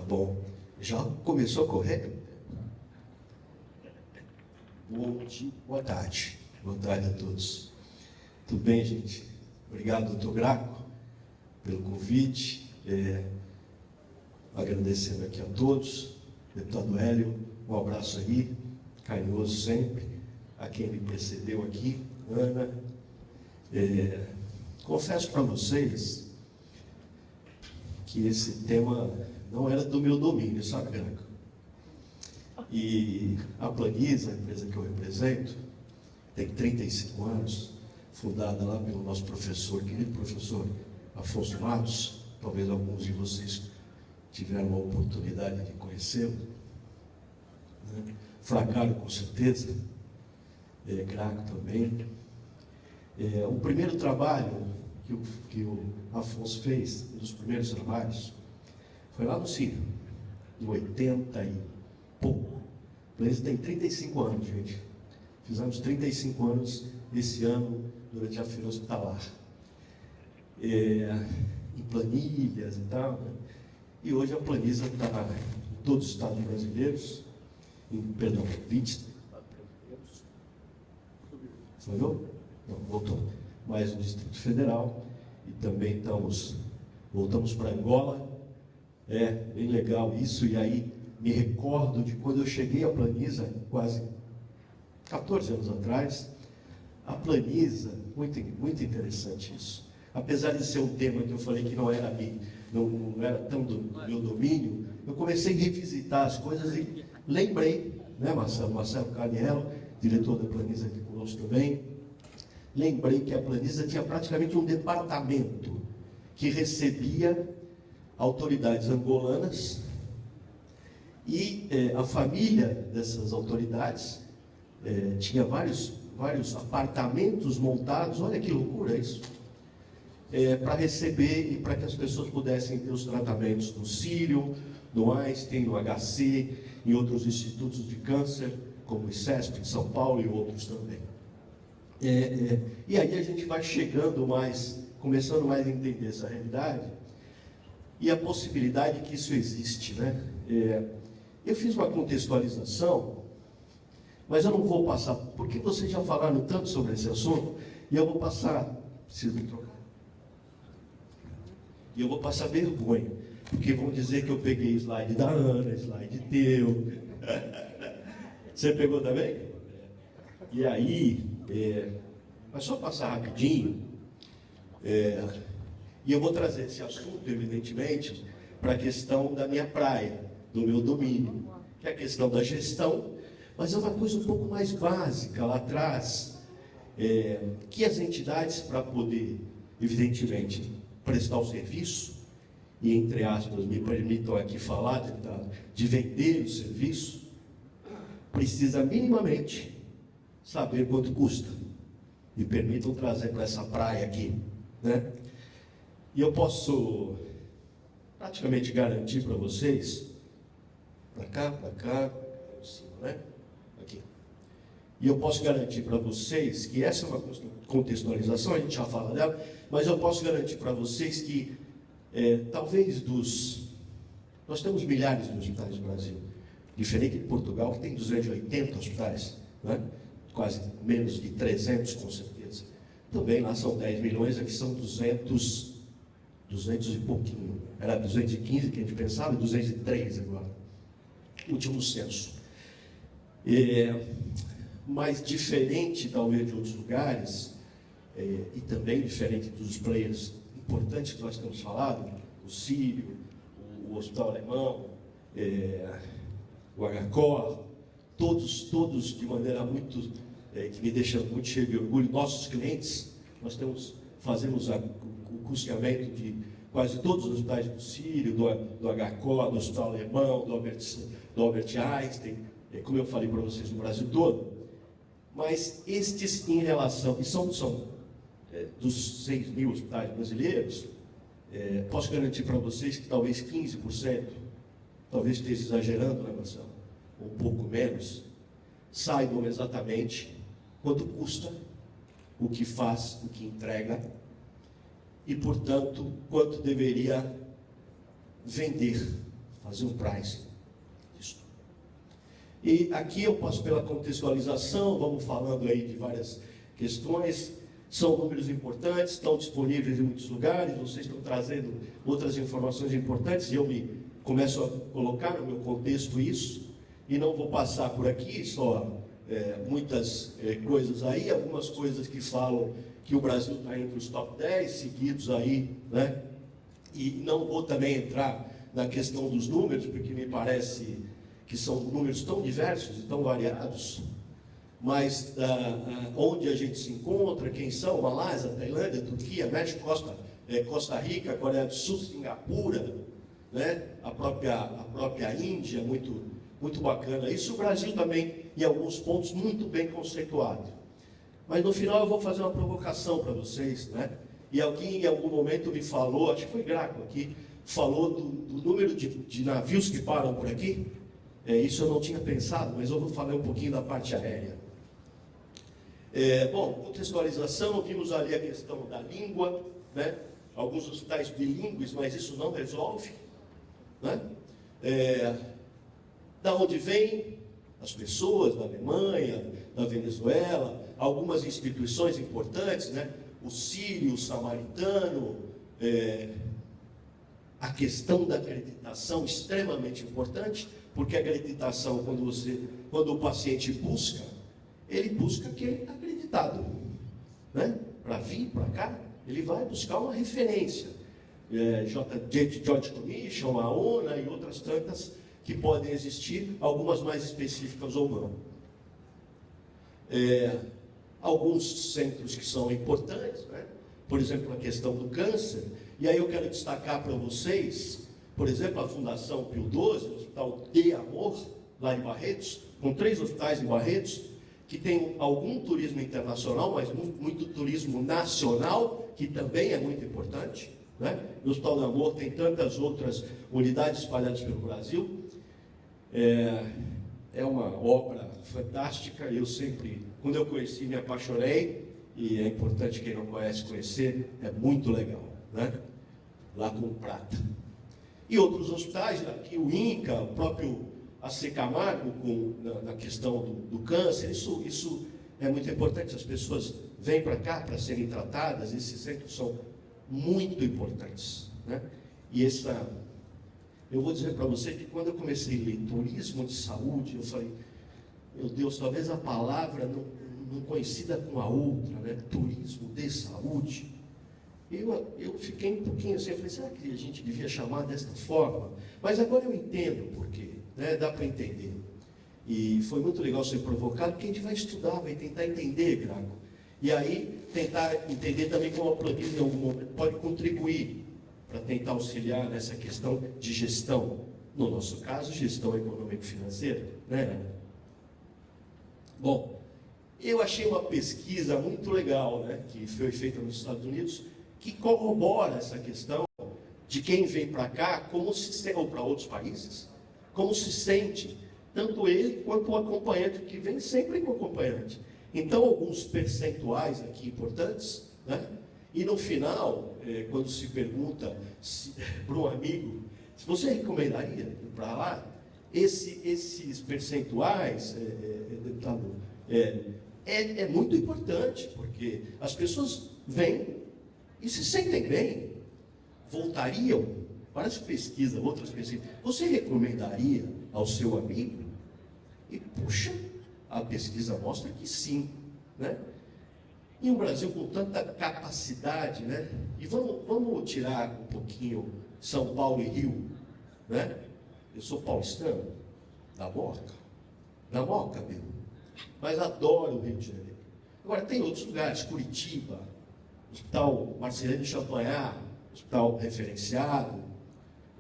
bom. Já começou a correr? Boa tarde. Boa tarde a todos. Tudo bem, gente? Obrigado, doutor Graco, pelo convite. Agradecendo aqui a todos. Deputado Hélio, um abraço aí, carinhoso sempre. A quem me precedeu aqui, Ana. Confesso para vocês que esse tema não era do meu domínio, sabe, Graco? E a Planisa, a empresa que eu represento, tem 35 anos, fundada lá pelo nosso professor, querido professor Afonso Matos. Talvez alguns de vocês tiveram a oportunidade de conhecê-lo, né? Fracaro, com certeza, Graco também. O primeiro trabalho que o Afonso fez, um dos primeiros trabalhos, foi lá no Sírio, em 80 e pouco. Eles têm 35 anos, gente. Fizemos 35 anos esse ano, durante a feira hospitalar. Em planilhas e tal, né? E hoje a Planisa está em todos os estados brasileiros, perdão, 20 estados brasileiros. Falhou? Não, voltou. Mais o Distrito Federal. E também voltamos para Angola. Bem legal isso. E aí me recordo de quando eu cheguei à Planisa, quase 14 anos atrás. A Planisa, muito interessante isso. Apesar de ser um tema que eu falei que não era tão do meu domínio, eu comecei a revisitar as coisas e lembrei, né, Marcelo Caniello, diretor da Planisa aqui conosco também, lembrei que a Planisa tinha praticamente um departamento que recebia autoridades angolanas e a família dessas autoridades tinha vários apartamentos montados, olha que loucura isso, para receber e para que as pessoas pudessem ter os tratamentos no Sírio, no Einstein, no HC, em outros institutos de câncer, como o ICESP de São Paulo e outros também. E aí a gente vai começando mais a entender essa realidade e a possibilidade que isso existe, né? Eu fiz uma contextualização, mas eu não vou passar, porque vocês já falaram tanto sobre esse assunto, e eu vou passar, preciso trocar, e eu vou passar vergonha, porque vão dizer que eu peguei slide da Ana, slide teu. Você pegou também? E aí, mas só passar rapidinho, e eu vou trazer esse assunto, evidentemente, para a questão da minha praia, do meu domínio, que é a questão da gestão, mas é uma coisa um pouco mais básica lá atrás, que as entidades, para poder, evidentemente, prestar o serviço, e entre aspas, me permitam aqui falar de vender o serviço, precisa minimamente saber quanto custa. Me permitam trazer para essa praia aqui, né? E eu posso praticamente garantir para vocês, para cá, né? Aqui. E eu posso garantir para vocês que essa é uma contextualização, a gente já fala dela, mas eu posso garantir para vocês que talvez nós temos milhares de hospitais no Brasil, diferente de Portugal, que tem 280 hospitais, né? Quase menos de 300, com certeza. Também lá são 10 milhões, aqui são 200 e pouquinho. Era 215 que a gente pensava, 203 agora. Último censo. Mas diferente, talvez, de outros lugares, e também diferente dos players importantes que nós temos falado, o Sírio, o Hospital Alemão, o HCOR, todos de maneira muito, que me deixa muito cheio de orgulho, nossos clientes. Nós fazemos o custeamento de quase todos os hospitais do Sírio, do HCOR, do Hospital Alemão, do Albert Einstein, como eu falei para vocês, no Brasil todo. Mas estes, em relação, e são dos 6 mil hospitais brasileiros, posso garantir para vocês que talvez 15%, talvez esteja exagerando, né, Marcelo? Um pouco menos, saibam exatamente quanto custa, o que faz, o que entrega, e, portanto, quanto deveria vender, fazer um pricing disso. E aqui eu passo pela contextualização, vamos falando aí de várias questões. São números importantes, estão disponíveis em muitos lugares, vocês estão trazendo outras informações importantes, e eu começo a colocar no meu contexto isso, e não vou passar por aqui só muitas coisas aí, algumas coisas que falam que o Brasil está entre os top 10 seguidos aí, né? E não vou também entrar na questão dos números, porque me parece que são números tão diversos e tão variados, mas onde a gente se encontra, quem são, Malásia, Tailândia, Turquia, México, Costa Rica, Coreia do Sul, Singapura, né? a própria Índia, muito bacana. Isso o Brasil também, em alguns pontos, muito bem conceituado. Mas no final eu vou fazer uma provocação para vocês, né? E alguém em algum momento me falou, acho que foi Graco aqui, falou do número de navios que param por aqui. Isso eu não tinha pensado, mas eu vou falar um pouquinho da parte aérea. Bom, contextualização, vimos ali a questão da língua, né? Alguns hospitais bilíngues, mas isso não resolve, né? Da onde vem as pessoas, da Alemanha, da Venezuela, algumas instituições importantes, né? O sírio, o samaritano, a questão da acreditação extremamente importante, porque a acreditação, quando o paciente busca, ele busca aquele acreditado, né? Para vir para cá, ele vai buscar uma referência. George Commission, a ONU e outras tantas que podem existir, algumas mais específicas ou não. Alguns centros que são importantes, né? Por exemplo, a questão do câncer, e aí eu quero destacar para vocês, por exemplo, a Fundação Pio XII, o Hospital de Amor, lá em Barretos, com 3 hospitais em Barretos, que tem algum turismo internacional, mas muito turismo nacional, que também é muito importante, né? O Hospital do Amor tem tantas outras unidades espalhadas pelo Brasil. É uma obra fantástica. Eu sempre, quando eu conheci, me apaixonei, e é importante quem não conhece conhecer, é muito legal, né? Lá com prata. E outros hospitais, aqui o INCA, o próprio AC Camargo, na questão do câncer, isso é muito importante. As pessoas vêm para cá para serem tratadas, esses centros são muito importantes, né? E eu vou dizer para você que quando eu comecei a ler turismo de saúde, eu falei, meu Deus, talvez a palavra não coincida com a outra, né? Turismo de saúde. Eu fiquei um pouquinho assim, eu falei, será que a gente devia chamar desta forma? Mas agora eu entendo por quê, né? Dá para entender. E foi muito legal ser provocado, porque a gente vai estudar, vai tentar entender, Graco. E aí, tentar entender também como a planilha em algum momento pode contribuir para tentar auxiliar nessa questão de gestão. No nosso caso, gestão econômico-financeira, né? Bom, eu achei uma pesquisa muito legal, né, que foi feita nos Estados Unidos, que corrobora essa questão de quem vem para cá, como se sente, ou para outros países, como se sente, tanto ele quanto o acompanhante, que vem sempre com o acompanhante. Então, alguns percentuais aqui importantes, né? E no final, quando se pergunta para um amigo, se você recomendaria ir para lá, esses percentuais é muito importante, porque as pessoas vêm e se sentem bem, voltariam. Várias pesquisas, outras pesquisas. Você recomendaria ao seu amigo? E, puxa, a pesquisa mostra que sim, né? E o Brasil com tanta capacidade, né? E vamos tirar um pouquinho São Paulo e Rio, né? Eu sou paulistano, da Moca mesmo, mas adoro o Rio de Janeiro. Agora tem outros lugares, Curitiba, Hospital Marcelino Champagnat, hospital referenciado,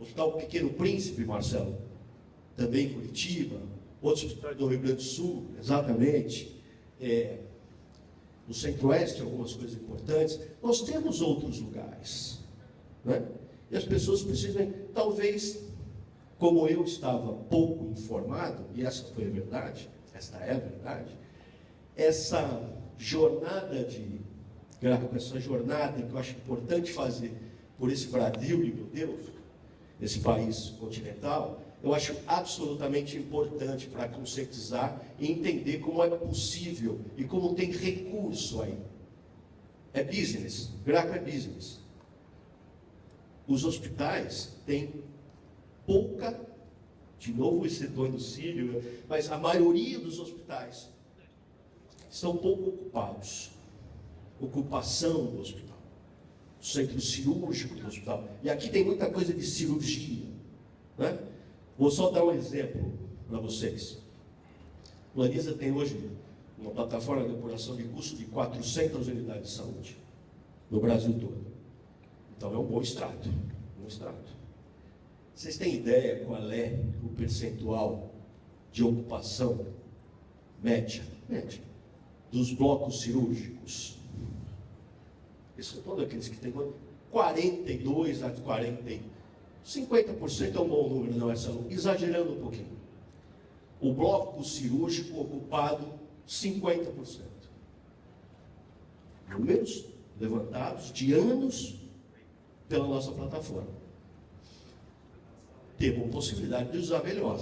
Hospital Pequeno Príncipe, Marcelo, também em Curitiba, outros hospitais do Rio Grande do Sul, exatamente. No Centro-Oeste, algumas coisas importantes. Nós temos outros lugares, né? E as pessoas precisam, talvez, como eu estava pouco informado, e essa foi a verdade, esta é a verdade, essa jornada essa jornada que eu acho importante fazer por esse Brasil, meu Deus, nesse país continental, eu acho absolutamente importante para conscientizar e entender como é possível e como tem recurso aí. É business, Graco é business. Os hospitais têm pouca, de novo esse setor do Sírio, mas a maioria dos hospitais são pouco ocupados. Ocupação do hospital, centro cirúrgico do hospital. E aqui tem muita coisa de cirurgia, né? Vou só dar um exemplo para vocês. O Anisa tem hoje uma plataforma de apuração de custo de 400 unidades de saúde no Brasil todo. Então é um bom extrato. Vocês têm ideia qual é o percentual de ocupação média dos blocos cirúrgicos? Esses são todos aqueles que têm 42 a 40, 50% é um bom número, não é só, exagerando um pouquinho. O bloco cirúrgico ocupado, 50%. Números levantados de anos pela nossa plataforma. Temos possibilidade de usar melhor.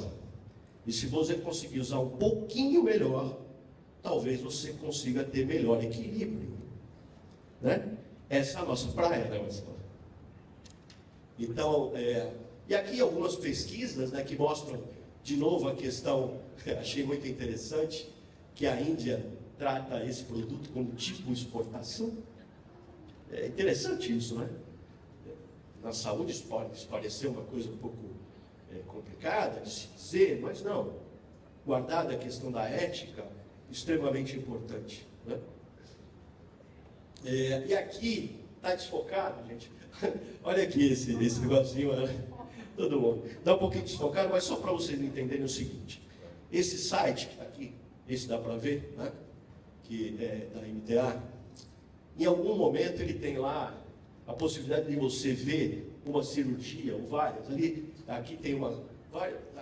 E se você conseguir usar um pouquinho melhor, talvez você consiga ter melhor equilíbrio. Né? Essa é a nossa praia, né, Marcelo? Então, e aqui algumas pesquisas, né, que mostram, de novo, a questão, achei muito interessante, que a Índia trata esse produto como tipo exportação. É interessante isso, né? Na saúde isso pode parecer uma coisa um pouco complicada de se dizer, mas não. Guardada a questão da ética, extremamente importante, né? E aqui, está desfocado, gente? Olha aqui esse negocinho, né? Todo mundo. Dá um pouquinho desfocado, mas só para vocês entenderem o seguinte. Esse site que está aqui, esse dá para ver, né? Que é da MTA, em algum momento ele tem lá a possibilidade de você ver uma cirurgia ou várias. Aqui tem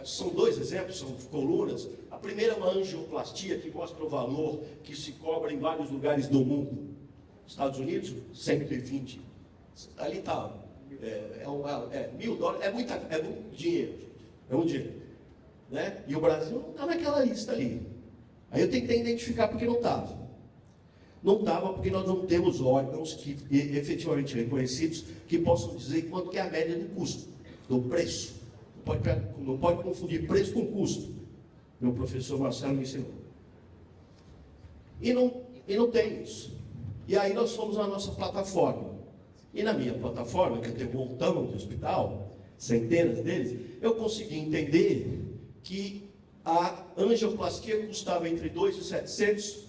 são dois exemplos, são colunas. A primeira é uma angioplastia que mostra o valor que se cobra em vários lugares do mundo. Estados Unidos, 120. Ali está, $1.000, é muito dinheiro, gente. É muito dinheiro. Né? E o Brasil não está naquela lista ali. Aí eu tentei identificar porque não estava. Não estava porque nós não temos órgãos que efetivamente reconhecidos que possam dizer quanto que é a média de custo, do preço. Não pode confundir preço com custo. Meu professor Marcelo me ensinou. E não tem isso. E aí nós fomos na nossa plataforma. E na minha plataforma, que eu tenho um montão de hospital, centenas deles, eu consegui entender que a angioplastia custava entre 2.700,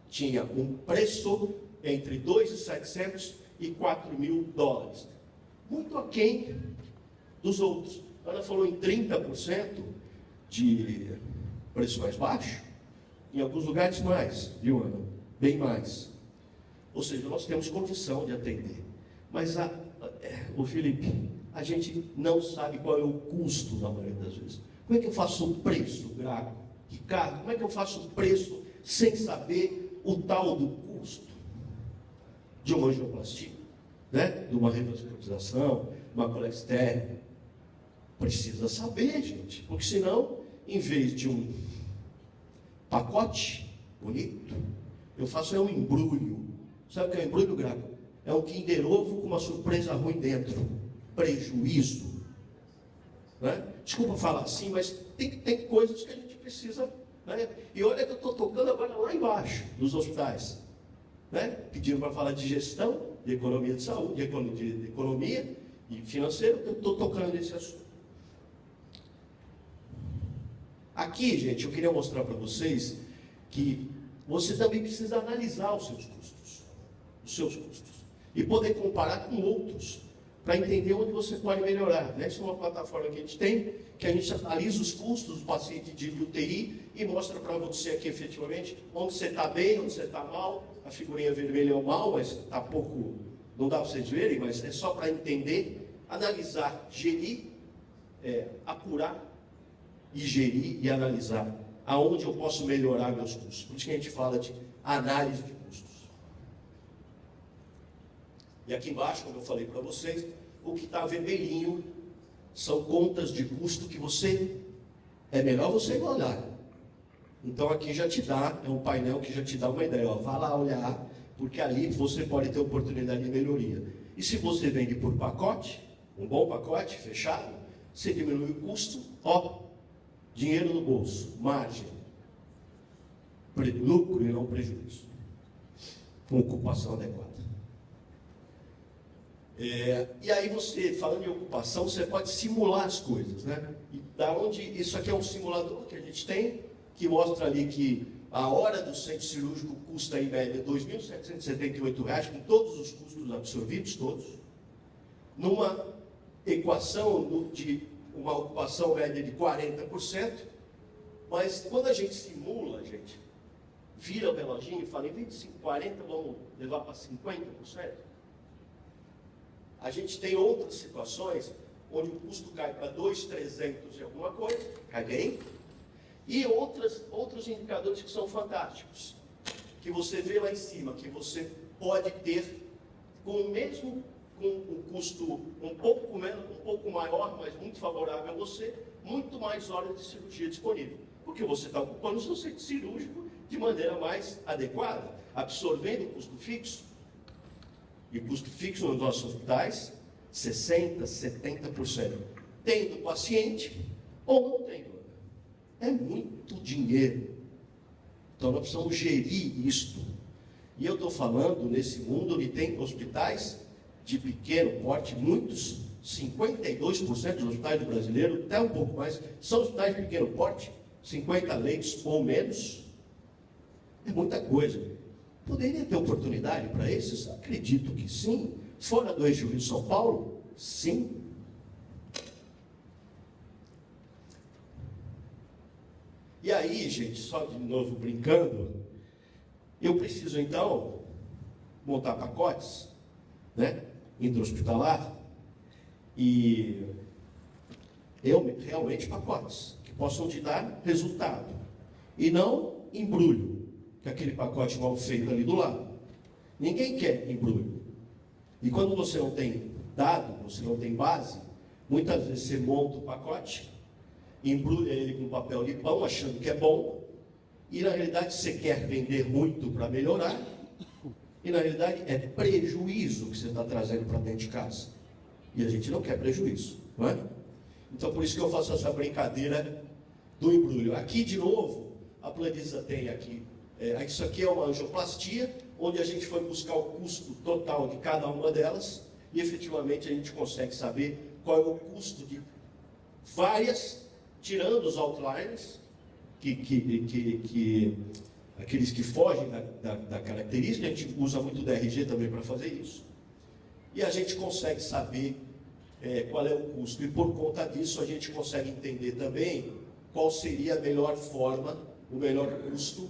tinha um preço entre 2.700 e $4.000. Muito aquém dos outros. Ela falou em 30% de preço mais baixo, em alguns lugares mais, viu, Ana? Bem mais. Ou seja, nós temos condição de atender. Mas, o Felipe, a gente não sabe qual é o custo na maioria das vezes. Como é que eu faço o preço, Graco? Ricardo, como é que eu faço o preço sem saber o tal do custo de uma angioplastia, né? De uma revascularização, uma colecistectomia? Precisa saber, gente, porque senão, em vez de um pacote bonito, eu faço um embrulho. Sabe o que é um embrulho, Graco? É um Kinder Ovo com uma surpresa ruim dentro. Prejuízo. Né? Desculpa falar assim, mas tem coisas que a gente precisa. Né? E olha que eu estou tocando agora lá embaixo, dos hospitais. Né? Pedindo para falar de gestão, de economia de saúde, de economia e financeiro, eu estou tocando nesse assunto. Aqui, gente, eu queria mostrar para vocês que você também precisa analisar os seus custos, e poder comparar com outros, para entender onde você pode melhorar. Né? Essa é uma plataforma que a gente tem, que a gente analisa os custos do paciente de UTI e mostra para você aqui, efetivamente, onde você está bem, onde você está mal. A figurinha vermelha é o mal, mas está pouco, não dá para vocês verem, mas é só para entender, analisar, gerir, apurar, e gerir e analisar aonde eu posso melhorar meus custos. Por isso que a gente fala de análise de custos. E aqui embaixo, como eu falei para vocês, o que está vermelhinho são contas de custo que é melhor você olhar. Então aqui já te dá, é um painel que já te dá uma ideia, ó, vá lá olhar, porque ali você pode ter oportunidade de melhoria. E se você vende por pacote, um bom pacote, fechado, você diminui o custo, ó, dinheiro no bolso, margem, lucro e não prejuízo, com ocupação adequada. E aí você, falando em ocupação, você pode simular as coisas, né? E da onde, isso aqui é um simulador que a gente tem, que mostra ali que a hora do centro cirúrgico custa em média R$ 2.778, com todos os custos absorvidos, todos, numa equação de uma ocupação média de 40%, mas quando a gente simula, gente, vira o reloginho e fala, em vez de 40, vamos levar para 50%, a gente tem outras situações onde o custo cai para 2.300 e alguma coisa, cai bem, e outros indicadores que são fantásticos, que você vê lá em cima, que você pode ter com um custo um pouco maior, mas muito favorável a você, muito mais horas de cirurgia disponível, porque você está ocupando o seu centro cirúrgico de maneira mais adequada, absorvendo o custo fixo. E o custo fixo nos nossos hospitais, 60%, 70%, tendo paciente ou não tendo. É muito dinheiro. Então nós precisamos gerir isto. E eu estou falando nesse mundo onde tem hospitais de pequeno porte, muitos, 52% dos hospitais brasileiros, até um pouco mais, são hospitais de pequeno porte, 50 leitos ou menos. É muita coisa. Poderia ter oportunidade para esses? Acredito que sim. Fora do eixo Rio-São Paulo? Sim. E aí, gente, só de novo brincando, eu preciso então montar pacotes, né, intra-hospitalar, e realmente pacotes que possam te dar resultado, e não embrulho, que é aquele pacote mal feito ali do lado. Ninguém quer embrulho. E quando você não tem dado, você não tem base, muitas vezes você monta o pacote, embrulha ele com papel de pão, achando que é bom, e na realidade você quer vender muito para melhorar, e na realidade é prejuízo que você está trazendo para dentro de casa. E a gente não quer prejuízo, não é? Então por isso que eu faço essa brincadeira do embrulho. Aqui de novo, a Planisa tem aqui, isso aqui é uma angioplastia, onde a gente foi buscar o custo total de cada uma delas, e efetivamente a gente consegue saber qual é o custo de várias, tirando os outliers, aqueles que fogem da característica. A gente usa muito o DRG também para fazer isso. E a gente consegue saber qual é o custo. E por conta disso a gente consegue entender também qual seria a melhor forma, o melhor custo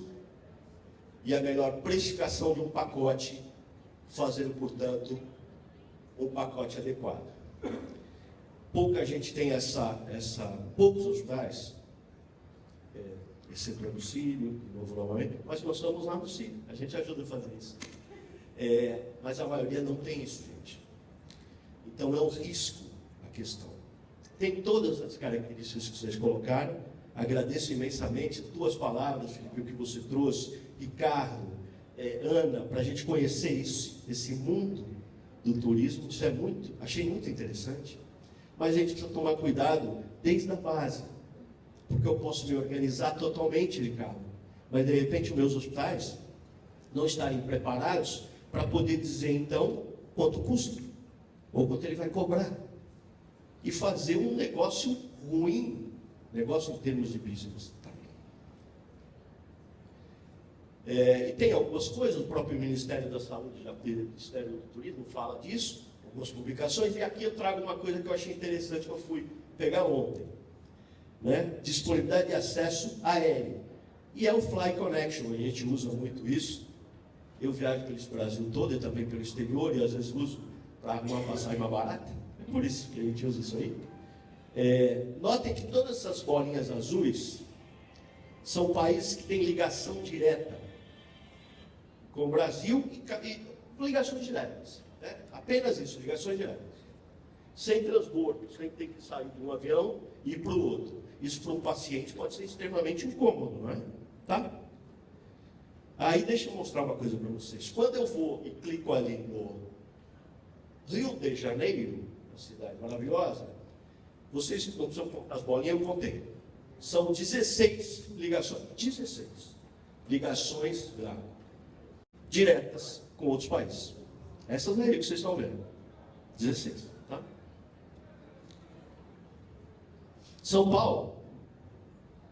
e a melhor precificação de um pacote, fazendo, portanto, um pacote adequado. Pouca gente tem poucos hospitais, exceto no Sírio, de novo novamente, mas nós estamos lá no Sírio, a gente ajuda a fazer isso. Mas a maioria não tem isso, gente. Então é um risco a questão. Tem todas as características que vocês colocaram. Agradeço imensamente 2 palavras, Felipe, que você trouxe, Ricardo, Ana, para a gente conhecer esse mundo do turismo. Isso achei muito interessante. Mas a gente precisa tomar cuidado desde a base, porque eu posso me organizar totalmente, Ricardo, mas de repente os meus hospitais não estarem preparados para poder dizer então quanto custa, ou quanto ele vai cobrar, e fazer um negócio ruim, negócio em termos de business. E tem algumas coisas, o próprio Ministério da Saúde, o Ministério do Turismo fala disso, algumas publicações, e aqui eu trago uma coisa que eu achei interessante, que eu fui pegar ontem, né? Disponibilidade de acesso aéreo, e é o Fly Connection, a gente usa muito isso. Eu viajo pelo Brasil todo e também pelo exterior, e às vezes uso para arrumar uma passagem mais barata, é por isso que a gente usa isso aí. Notem que todas essas bolinhas azuis são países que têm ligação direta com o Brasil, e ligações diretas, né? Apenas isso, ligações diretas. sem transbordo, sem ter que sair de um avião e ir para o outro. Isso para um paciente pode ser extremamente incômodo, não é? Tá? Aí deixa eu mostrar uma coisa para vocês. Quando eu vou e clico ali no Rio de Janeiro, uma cidade maravilhosa, vocês não precisam contar as bolinhas, eu contei. São 16 ligações. 16 ligações diretas com outros países. Essas aí que vocês estão vendo. 16. Tá? São Paulo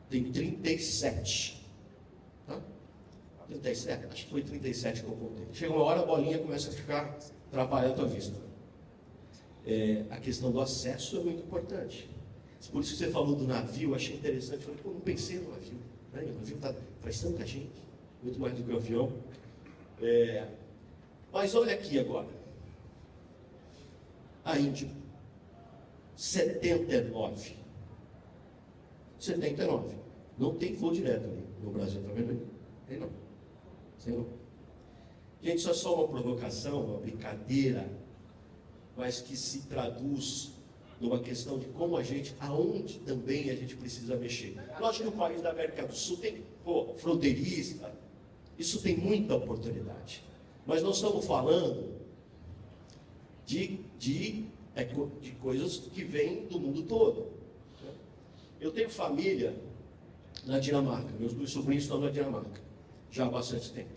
tem 37. Tá? 37, acho que foi 37 que eu contei. Chega uma hora, a bolinha começa a ficar atrapalhando a tua vista. A questão do acesso é muito importante. Por isso que você falou do navio, eu achei interessante. Eu falei, pô, não pensei no navio. Né? O navio faz tanta gente, muito mais do que o avião. Mas olha aqui agora. A Índia, 79. 79. Não tem voo direto ali no Brasil, tá vendo aí? Tem não. Tem não. Gente, isso é só uma provocação, uma brincadeira, mas que se traduz numa questão de como aonde também a gente precisa mexer. Lógico que o país da América do Sul tem, fronteiriça, isso tem muita oportunidade. Mas nós estamos falando de coisas que vêm do mundo todo. Eu tenho família na Dinamarca, meus dois sobrinhos estão na Dinamarca, já há bastante tempo.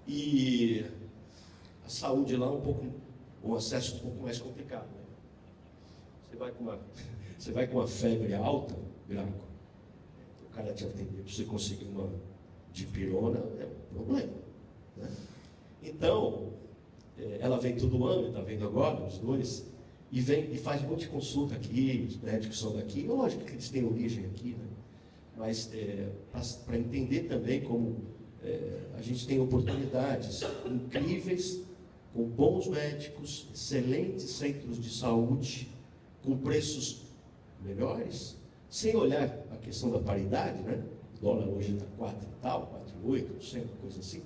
E a saúde lá é o acesso um pouco mais complicado. Né? Você vai com uma febre alta, Graco, o cara te atender para você conseguir uma dipirona, é um problema. Né? Então, ela vem todo ano, está vendo agora, os dois, e faz um monte de consulta aqui, os médicos são daqui, lógico que eles têm origem aqui, né? Mas para entender também como a gente tem oportunidades incríveis, com bons médicos, excelentes centros de saúde, com preços melhores, sem olhar a questão da paridade, né? O dólar hoje está 4 e tal, 4,8, não sei, uma coisa assim.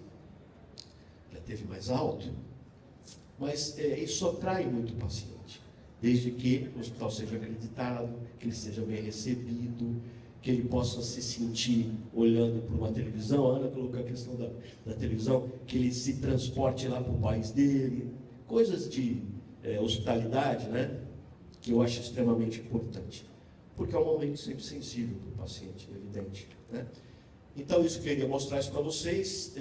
Já teve mais alto. Mas isso atrai muito o paciente, desde que o hospital seja acreditado, que ele seja bem recebido, que ele possa se sentir olhando para uma televisão. A Ana colocou a questão da televisão, que ele se transporte lá para o país dele, coisas de hospitalidade, né? Que eu acho extremamente importante, porque é um momento sempre sensível para o paciente, é evidente. Né? Então, isso que eu queria mostrar isso para vocês.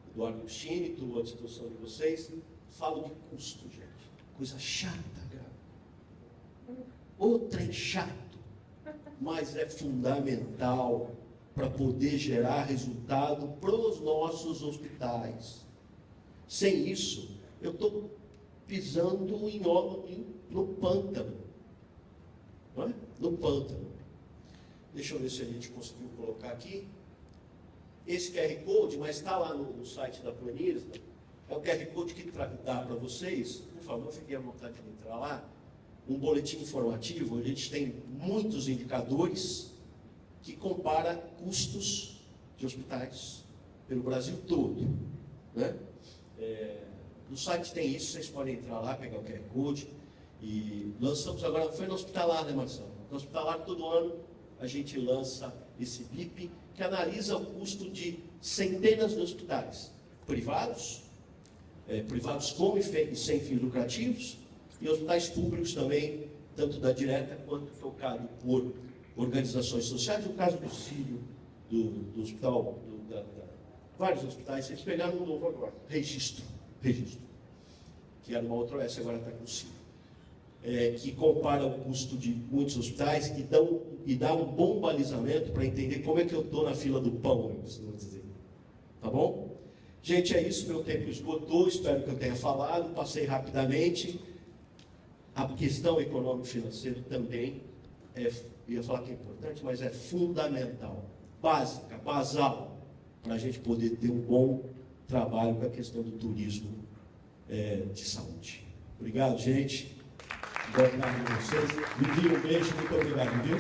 Eduardo Agostini, estou à disposição de vocês. Falo de custo, gente. Coisa chata, cara. Outra chato, mas é fundamental para poder gerar resultado para os nossos hospitais. Sem isso, eu estou pisando no pântano. Não é? No pântano. Deixa eu ver se a gente conseguiu colocar aqui. Esse QR Code, mas está lá no site da Planisa, é o QR Code que dá para vocês, por favor, fiquem à vontade de entrar lá, um boletim informativo, onde a gente tem muitos indicadores que compara custos de hospitais pelo Brasil todo. Né? No site tem isso, vocês podem entrar lá, pegar o QR Code, e lançamos agora, foi no hospitalar, né, Marcelo? No hospitalar, todo ano, a gente lança esse BIP, que analisa o custo de centenas de hospitais, privados com e sem fins lucrativos, e hospitais públicos também, tanto da direta quanto tocado por organizações sociais. No caso do Sírio, do hospital, vários hospitais, eles pegaram um novo agora, registro, que era uma outra OS, agora está com o Sírio. Que compara o custo de muitos hospitais e dá um bom balizamento para entender como é que eu estou na fila do pão, vamos dizer. Tá bom? Gente, é isso, meu tempo esgotou, espero que eu tenha falado, passei rapidamente. A questão econômico-financeira também, ia falar que é importante, mas é fundamental, básica, basal, para a gente poder ter um bom trabalho com a questão do turismo de saúde. Obrigado, gente. Boa tarde a vocês. Me enviem um beijo, muito obrigado, viu?